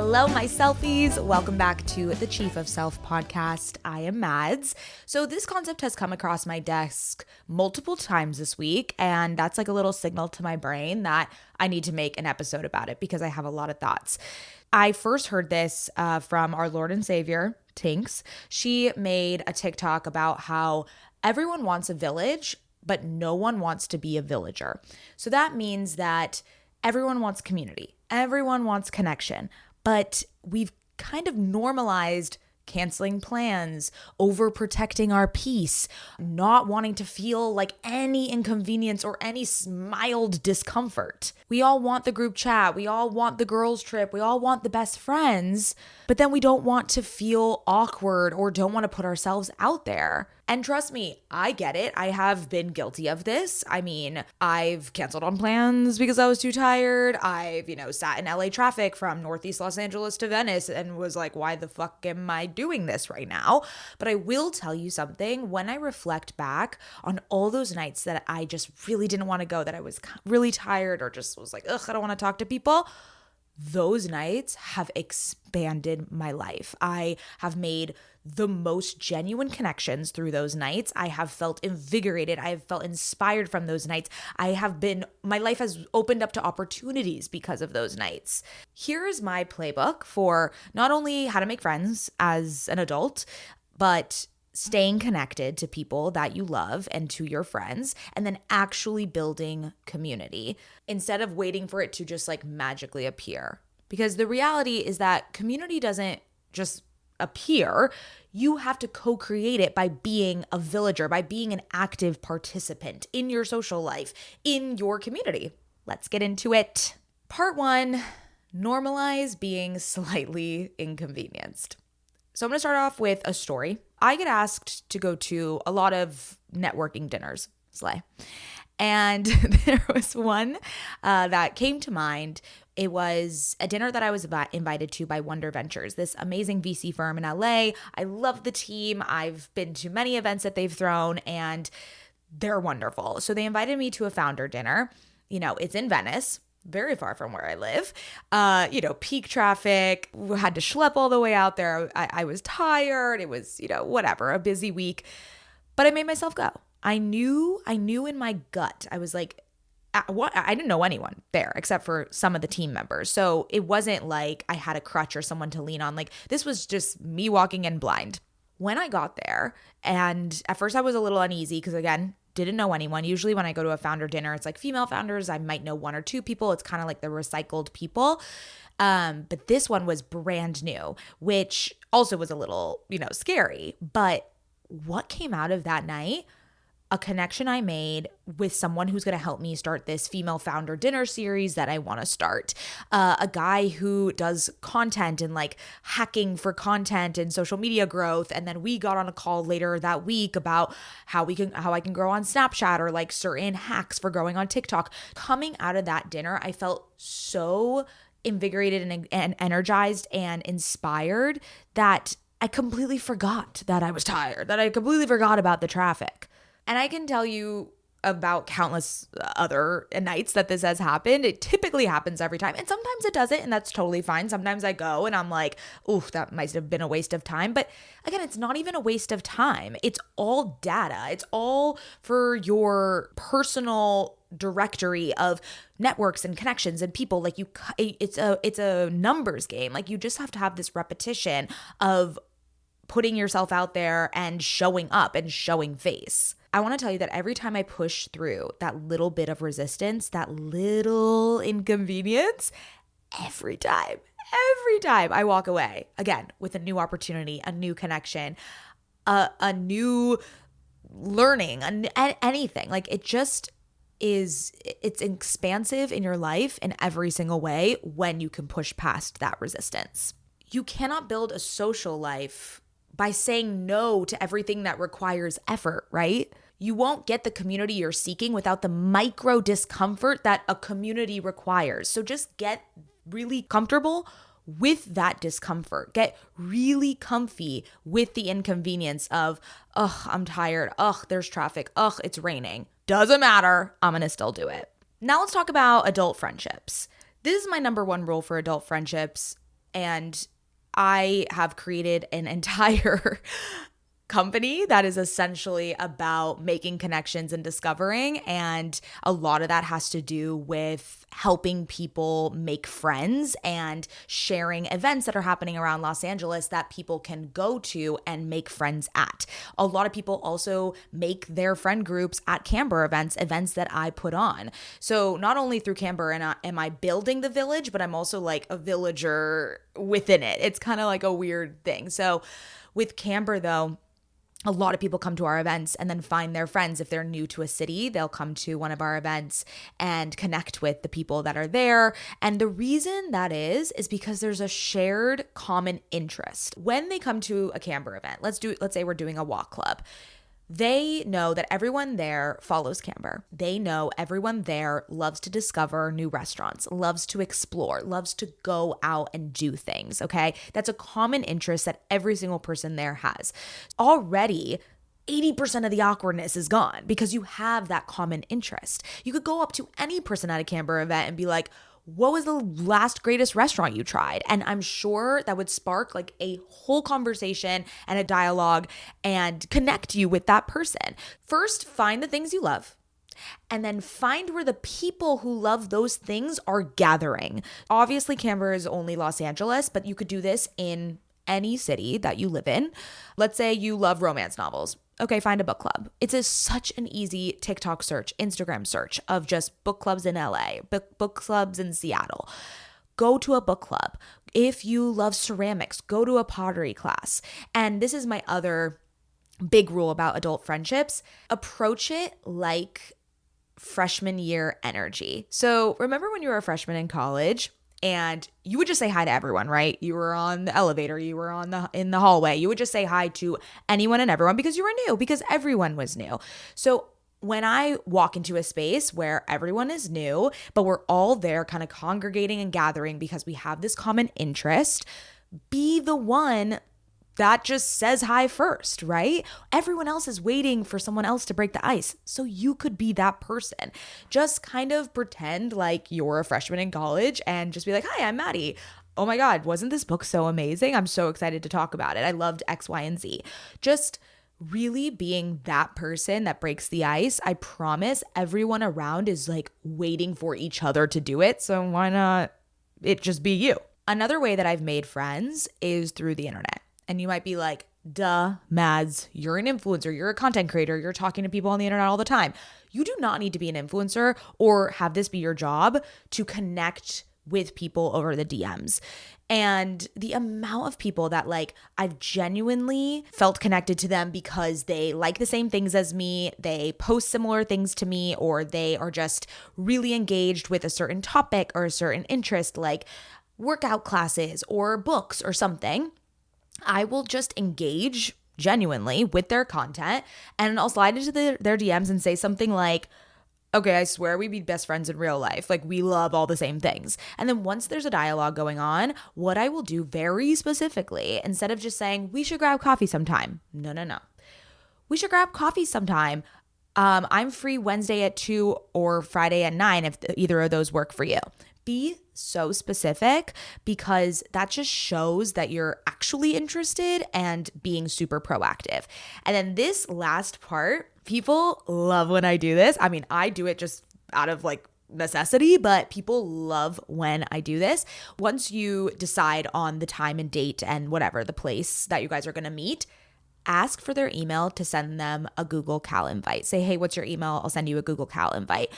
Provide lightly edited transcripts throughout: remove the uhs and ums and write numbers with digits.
Hello, my selfies. Welcome back to the Chief of Self podcast. I am Mads. So this concept has come across my desk multiple times this week, and that's like a little signal to my brain that I need to make an episode about it because I have a lot of thoughts. I first heard this from our Lord and Savior, Tinks. She made a TikTok about how everyone wants a village, but no one wants to be a villager. So that means that everyone wants community. Everyone wants connection. But we've kind of normalized canceling plans, overprotecting our peace, not wanting to feel like any inconvenience or any mild discomfort. We all want the group chat. We all want the girls' trip. We all want the best friends. But then we don't want to feel awkward or don't want to put ourselves out there. And trust me, I get it. I have been guilty of this. I mean, I've canceled on plans because I was too tired. I've, sat in LA traffic from Northeast Los Angeles to Venice and was like, why the fuck am I doing this right now? But I will tell you something. When I reflect back on all those nights that I just really didn't want to go, that I was really tired or just was like, ugh, I don't want to talk to people. Those nights have expanded my life. I have made the most genuine connections through those nights. I have felt invigorated. I have felt inspired from those nights. My life has opened up to opportunities because of those nights. Here is my playbook for not only how to make friends as an adult, but staying connected to people that you love and to your friends, and then actually building community instead of waiting for it to just like magically appear. Because the reality is that community doesn't just appear. You have to co-create it by being a villager, by being an active participant in your social life, in your community. Let's get into it. Part 1, normalize being slightly inconvenienced. So I'm going to start off with a story. I get asked to go to a lot of networking dinners, slay. And there was one that came to mind. It was a dinner that I was invited to by Wonder Ventures, this amazing VC firm in LA. I love the team. I've been to many events that they've thrown, and they're wonderful. So they invited me to a founder dinner. It's in Venice, very far from where I live. Peak traffic, had to schlep all the way out there. I was tired. It was, whatever, a busy week. But I made myself go. I knew in my gut. I was like, I didn't know anyone there except for some of the team members. So it wasn't like I had a crutch or someone to lean on. Like, this was just me walking in blind. When I got there, and at first I was a little uneasy because, again, didn't know anyone. Usually when I go to a founder dinner, it's like female founders. I might know one or two people. It's kind of like the recycled people. But this one was brand new, which also was a little, scary. But what came out of that night? A connection I made with someone who's going to help me start this female founder dinner series that I want to start. A guy who does content and like hacking for content and social media growth. And then we got on a call later that week about how I can grow on Snapchat or like certain hacks for growing on TikTok. Coming out of that dinner, I felt so invigorated and energized and inspired that I completely forgot that I was tired, that I completely forgot about the traffic. And I can tell you about countless other nights that this has happened. It typically happens every time. And sometimes it doesn't, and that's totally fine. Sometimes I go and I'm like, oof, that might have been a waste of time. But again, it's not even a waste of time. It's all data. It's all for your personal directory of networks and connections and people. Like it's a numbers game. Like you just have to have this repetition of putting yourself out there and showing up and showing face. I want to tell you that every time I push through that little bit of resistance, that little inconvenience, every time I walk away, again, with a new opportunity, a new connection, a new learning, anything. Like it just is, it's expansive in your life in every single way when you can push past that resistance. You cannot build a social life by saying no to everything that requires effort, right? You won't get the community you're seeking without the micro discomfort that a community requires. So just get really comfortable with that discomfort. Get really comfy with the inconvenience of, I'm tired. There's traffic. It's raining. Doesn't matter. I'm going to still do it. Now let's talk about adult friendships. This is my number one rule for adult friendships. And I have created an entire company that is essentially about making connections and discovering. And a lot of that has to do with helping people make friends and sharing events that are happening around Los Angeles that people can go to and make friends at. A lot of people also make their friend groups at Camber events that I put on. So not only through Camber am I building the village, but I'm also like a villager within it. It's kind of like a weird thing. So with Camber though, a lot of people come to our events and then find their friends. If they're new to a city, they'll come to one of our events and connect with the people that are there. And the reason that is because there's a shared common interest. When they come to a Camber event, let's say we're doing a walk club. They know that everyone there follows Camber. They know everyone there loves to discover new restaurants, loves to explore, loves to go out and do things, okay? That's a common interest that every single person there has. Already, 80% of the awkwardness is gone because you have that common interest. You could go up to any person at a Camber event and be like, what was the last greatest restaurant you tried? And I'm sure that would spark like a whole conversation and a dialogue and connect you with that person. First, find the things you love. And then find where the people who love those things are gathering. Obviously, Camber is only Los Angeles, but you could do this in any city that you live in. Let's say you love romance novels. Okay, find a book club. It's such an easy TikTok search, Instagram search of just book clubs in LA, book clubs in Seattle. Go to a book club. If you love ceramics, go to a pottery class. And this is my other big rule about adult friendships. Approach it like freshman year energy. So remember when you were a freshman in college? And you would just say hi to everyone, right? You were on the elevator, you were in the hallway. You would just say hi to anyone and everyone because you were new, because everyone was new. So when I walk into a space where everyone is new, but we're all there kind of congregating and gathering because we have this common interest, be the one that just says hi first, right? Everyone else is waiting for someone else to break the ice. So you could be that person. Just kind of pretend like you're a freshman in college and just be like, hi, I'm Maddie. Oh my God, wasn't this book so amazing? I'm so excited to talk about it. I loved X, Y, and Z. Just really being that person that breaks the ice. I promise everyone around is like waiting for each other to do it. So why not it just be you? Another way that I've made friends is through the internet. And you might be like, duh, Mads, you're an influencer, you're a content creator, you're talking to people on the internet all the time. You do not need to be an influencer or have this be your job to connect with people over the DMs. And the amount of people that like I've genuinely felt connected to them because they like the same things as me, they post similar things to me, or they are just really engaged with a certain topic or a certain interest, like workout classes or books or something. I will just engage genuinely with their content and I'll slide into their DMs and say something like, okay, I swear we'd be best friends in real life. Like we love all the same things. And then once there's a dialogue going on, what I will do very specifically, instead of just saying, we should grab coffee sometime. No. We should grab coffee sometime. I'm free Wednesday at 2 or Friday at 9 if either of those work for you. Be so specific because that just shows that you're actually interested and being super proactive. And then this last part, people love when I do this. I mean, I do it just out of like necessity, but people love when I do this. Once you decide on the time and date and whatever, the place that you guys are going to meet, ask for their email to send them a Google Cal invite. Say, hey, what's your email? I'll send you a Google Cal invite.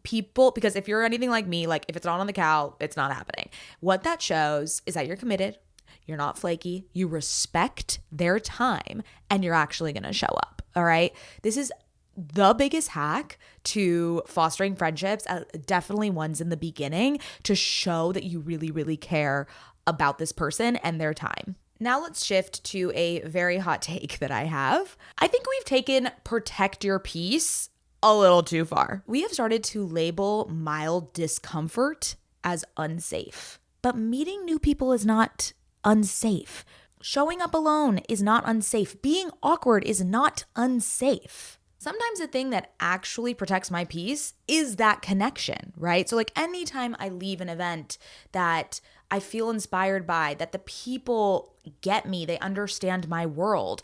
People, because if you're anything like me, like if it's not on the Cal, it's not happening. What that shows is that you're committed, you're not flaky, you respect their time, and you're actually going to show up. All right. This is the biggest hack to fostering friendships, definitely ones in the beginning, to show that you really, really care about this person and their time. Now let's shift to a very hot take that I have. I think we've taken protect your peace a little too far. We have started to label mild discomfort as unsafe, but meeting new people is not unsafe. Showing up alone is not unsafe. Being awkward is not unsafe. Sometimes the thing that actually protects my peace is that connection, right? So like anytime I leave an event that I feel inspired by, that the people get me, they understand my world,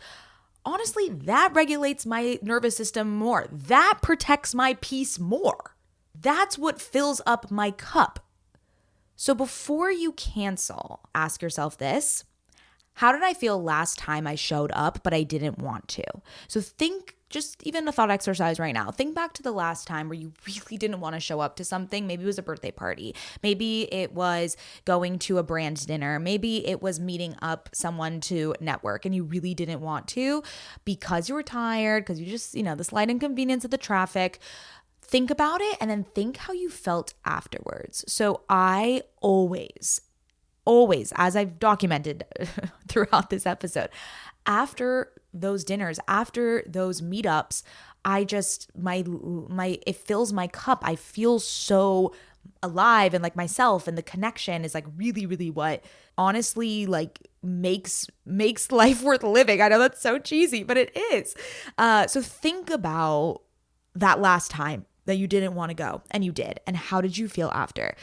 honestly, that regulates my nervous system more. That protects my peace more. That's what fills up my cup. So before you cancel, ask yourself this: how did I feel last time I showed up, but I didn't want to? So think, just even a thought exercise right now. Think back to the last time where you really didn't want to show up to something. Maybe it was a birthday party. Maybe it was going to a brand dinner. Maybe it was meeting up someone to network and you really didn't want to because you were tired, because you just, the slight inconvenience of the traffic. Think about it and then think how you felt afterwards. So I always, as I've documented throughout this episode, after those dinners, after those meetups, I just, it fills my cup. I feel so alive and like myself, and the connection is like really, really what honestly like makes life worth living. I know that's so cheesy, but it is. So think about that last time that you didn't want to go and you did, and how did you feel after?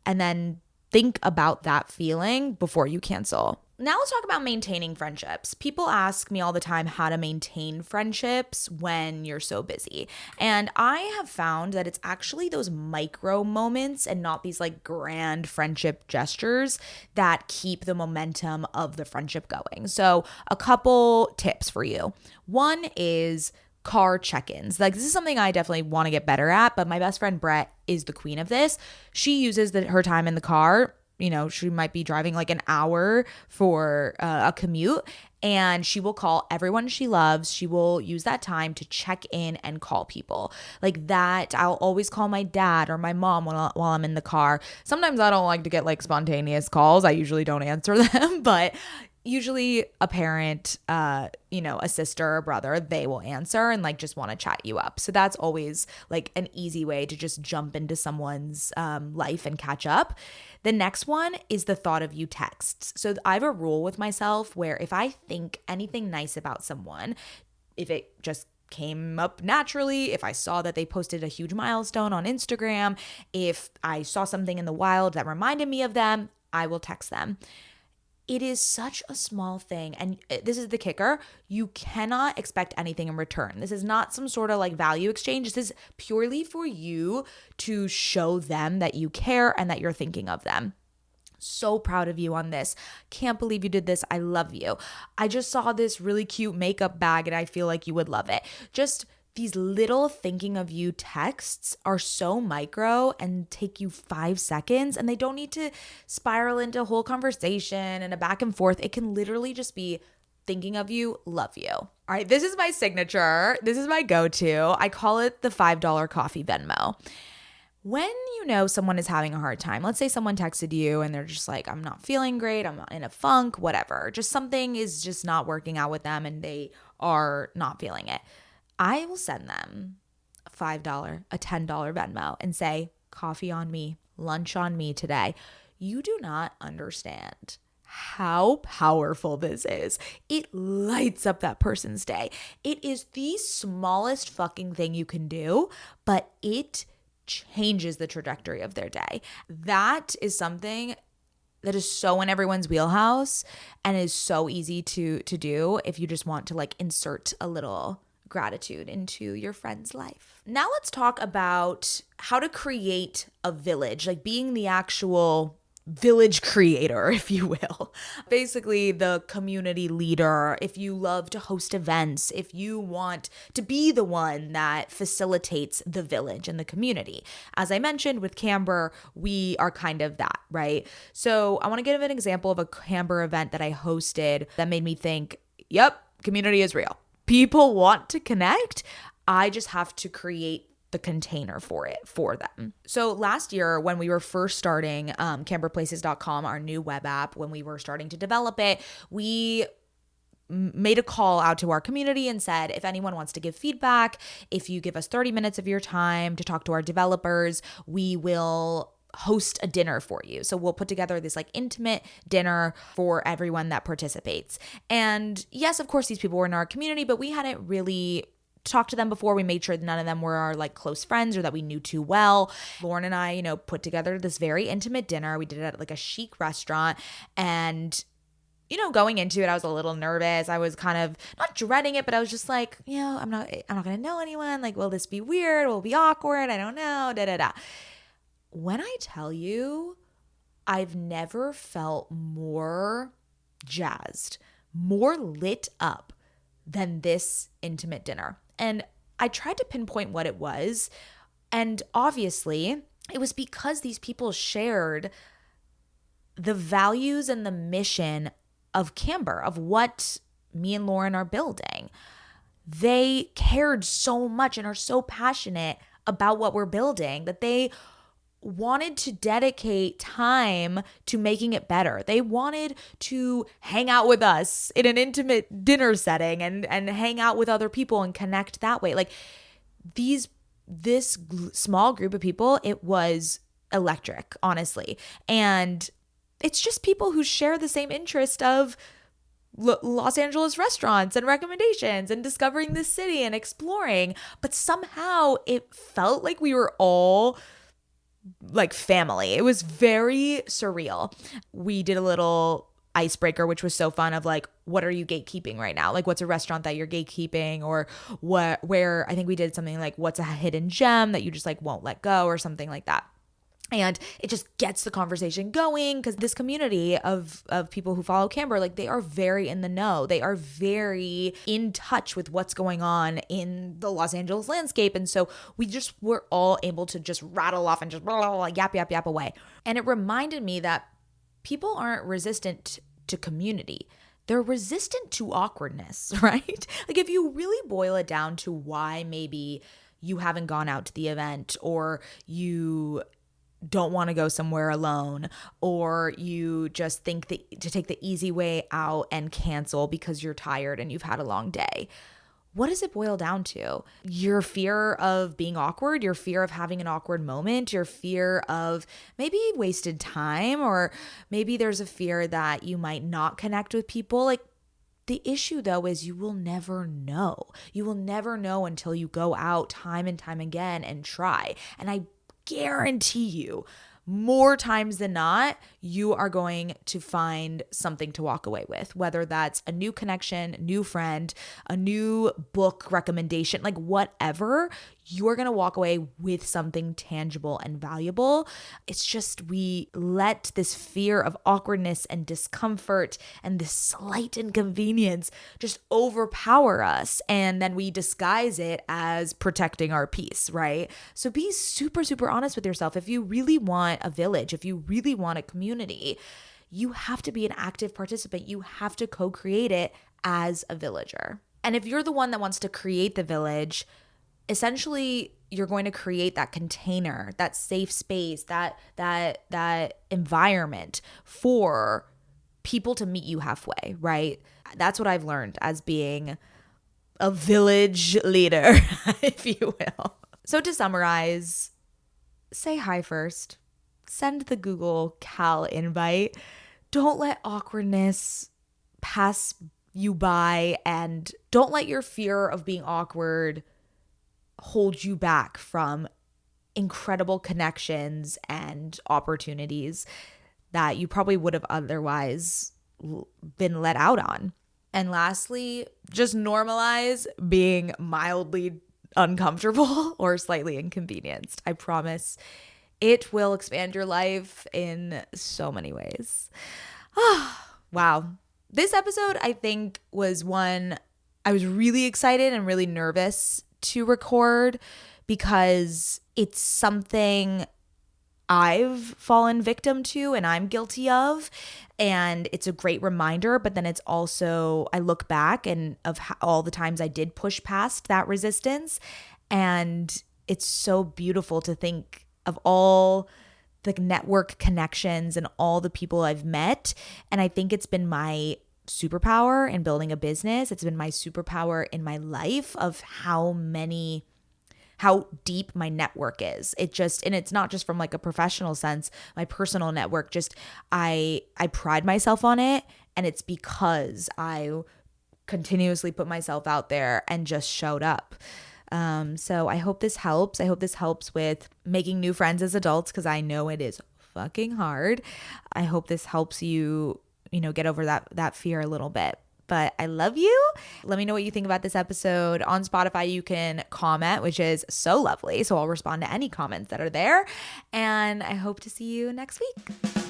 And then think about that feeling before you cancel. Now let's talk about maintaining friendships. People ask me all the time how to maintain friendships when you're so busy. And I have found that it's actually those micro moments and not these like grand friendship gestures that keep the momentum of the friendship going. So a couple tips for you. One is car check-ins. Like, this is something I definitely want to get better at, but my best friend Brett is the queen of this. She uses her time in the car. She might be driving like an hour for a commute, and she will call everyone she loves. She will use that time to check in and call people like that. I'll always call my dad or my mom while I'm in the car. Sometimes I don't like to get like spontaneous calls. I usually don't answer them, but usually a parent, a sister or brother, they will answer and like just want to chat you up. So that's always like an easy way to just jump into someone's life and catch up. The next one is the thought of you texts. So I have a rule with myself where if I think anything nice about someone, if it just came up naturally, if I saw that they posted a huge milestone on Instagram, if I saw something in the wild that reminded me of them, I will text them. It is such a small thing. And this is the kicker. You cannot expect anything in return. This is not some sort of like value exchange. This is purely for you to show them that you care and that you're thinking of them. So proud of you on this. Can't believe you did this. I love you. I just saw this really cute makeup bag and I feel like you would love it. Just these little thinking of you texts are so micro and take you 5 seconds, and they don't need to spiral into a whole conversation and a back and forth. It can literally just be thinking of you, love you. All right, this is my signature. This is my go-to. I call it the $5 coffee Venmo. When someone is having a hard time, let's say someone texted you and they're just like, I'm not feeling great, I'm in a funk, whatever. Just something is just not working out with them and they are not feeling it. I will send them a $5, a $10 Venmo and say, coffee on me, lunch on me today. You do not understand how powerful this is. It lights up that person's day. It is the smallest fucking thing you can do, but it changes the trajectory of their day. That is something that is so in everyone's wheelhouse and is so easy to do if you just want to like insert a little gratitude into your friend's life. Now let's talk about how to create a village, like being the actual village creator, if you will. Basically the community leader. If you love to host events, if you want to be the one that facilitates the village and the community. As I mentioned with Camber, we are kind of that, right? So I want to give an example of a Camber event that I hosted that made me think, yep, community is real. People want to connect. I just have to create the container for it for them. So last year when we were first starting camberplaces.com, our new web app, when we were starting to develop it, we made a call out to our community and said, if anyone wants to give feedback, if you give us 30 minutes of your time to talk to our developers, we will host a dinner for you. So we'll put together this like intimate dinner for everyone that participates. And yes, of course, these people were in our community, but we hadn't really talked to them before. We made sure that none of them were our like close friends or that we knew too well. Lauren and I, put together this very intimate dinner. We did it at like a chic restaurant, and going into it, I was a little nervous. I was kind of not dreading it, but I was just like, I'm not going to know anyone. Like, will this be weird? Will it be awkward? I don't know. Da, da, da. When I tell you, I've never felt more jazzed, more lit up than this intimate dinner. And I tried to pinpoint what it was. And obviously, it was because these people shared the values and the mission of Camber, of what me and Lauren are building. They cared so much and are so passionate about what we're building that they wanted to dedicate time to making it better. They wanted to hang out with us in an intimate dinner setting and hang out with other people and connect that way. Like this small group of people, it was electric, honestly. And it's just people who share the same interest of Los Angeles restaurants and recommendations and discovering this city and exploring. But somehow it felt like we were all like family. It was very surreal. We did a little icebreaker, which was so fun, of like, what are you gatekeeping right now? Like, what's a restaurant that you're gatekeeping? Or where I think we did something like, what's a hidden gem that you just like won't let go, or something like that. And it just gets the conversation going, because this community of people who follow Camber, like, they are very in the know. They are very in touch with what's going on in the Los Angeles landscape. And so we just were all able to just rattle off and just blah, blah, blah, yap, yap, yap away. And it reminded me that people aren't resistant to community. They're resistant to awkwardness, right? Like, if you really boil it down to why maybe you haven't gone out to the event, or you don't want to go somewhere alone, or you just think that to take the easy way out and cancel because you're tired and you've had a long day. What does it boil down to? Your fear of being awkward, your fear of having an awkward moment, your fear of maybe wasted time, or maybe there's a fear that you might not connect with people. Like, the issue though is you will never know. You will never know until you go out time and time again and try. And I guarantee you, more times than not, you are going to find something to walk away with, whether that's a new connection, new friend, a new book recommendation, like whatever. You're going to walk away with something tangible and valuable. It's just we let this fear of awkwardness and discomfort and this slight inconvenience just overpower us. And then we disguise it as protecting our peace, right? So be super, super honest with yourself. If you really want a village, if you really want a community, you have to be an active participant. You have to co-create it as a villager. And if you're the one that wants to create the village, essentially, you're going to create that container, that safe space, that environment for people to meet you halfway, right? That's what I've learned as being a village leader, if you will. So to summarize, say hi first. Send the Google Cal invite. Don't let awkwardness pass you by, and don't let your fear of being awkward hold you back from incredible connections and opportunities that you probably would have otherwise been let out on. And lastly, just normalize being mildly uncomfortable or slightly inconvenienced. I promise it will expand your life in so many ways. Wow. This episode, I think, was one I was really excited and really nervous to record, because it's something I've fallen victim to and I'm guilty of. And it's a great reminder, but then it's also, I look back and of all the times I did push past that resistance. And it's so beautiful to think of all the network connections and all the people I've met. And I think it's been my superpower in building a business. It's been my superpower in my life of how deep my network is. And it's not just from like a professional sense, my personal network, just I pride myself on it. And it's because I continuously put myself out there and just showed up. So I hope this helps. I hope this helps with making new friends as adults, because I know it is fucking hard. I hope this helps you, get over that fear a little bit. But I love you. Let me know what you think about this episode. On Spotify, you can comment, which is so lovely. So I'll respond to any comments that are there. And I hope to see you next week.